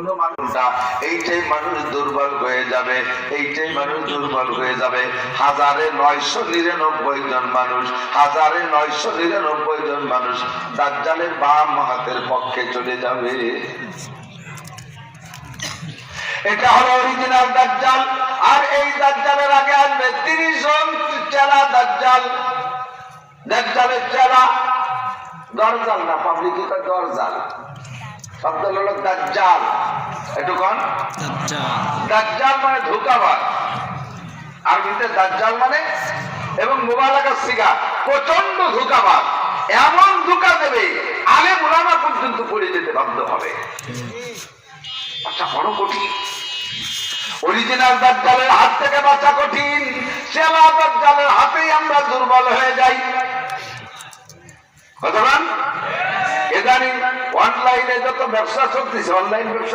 কোন মানুষটা এইটাই মানুষ দুর্বল হয়ে যাবে, এইটাই মানুষ দুর্বল হয়ে যাবে। 1999 জন মানুষ, 1999 জন মানুষ দাজ্জালের বাম হাতের পক্ষে চলে যাবে। এটা হলো অরিজিনাল দাজ্জাল। আর এই দাজ্জালের আগে আসবে 30 জন চেলা দাজ্জাল। দাজ্জালের চেলা দরজাল না, পাবলিক দরজাল, শব্দ হলো দাজ্জাল। একটু কোন দাজ্জাল মানে ধোঁকাবাজ, আরবিতে দাজ্জাল মানে, এবং মুবালাগার সিগা প্রচন্ড ধোঁকাবাজ। এমন ধোঁকা দেবে আলেম উলামা পর্যন্ত পড়ে যেতে বাধ্য হবে। আচ্ছা, বড় কঠিন। অরিজিনাল দাজ্জালের হাত থেকে বাঁচা কঠিন, চেলা দাজ্জালের হাতেই আমরা দুর্বল হয়ে যাই। ইদানিং অনলাইনে যত ব্যবসা চলতেছে, অনলাইন ব্যবসা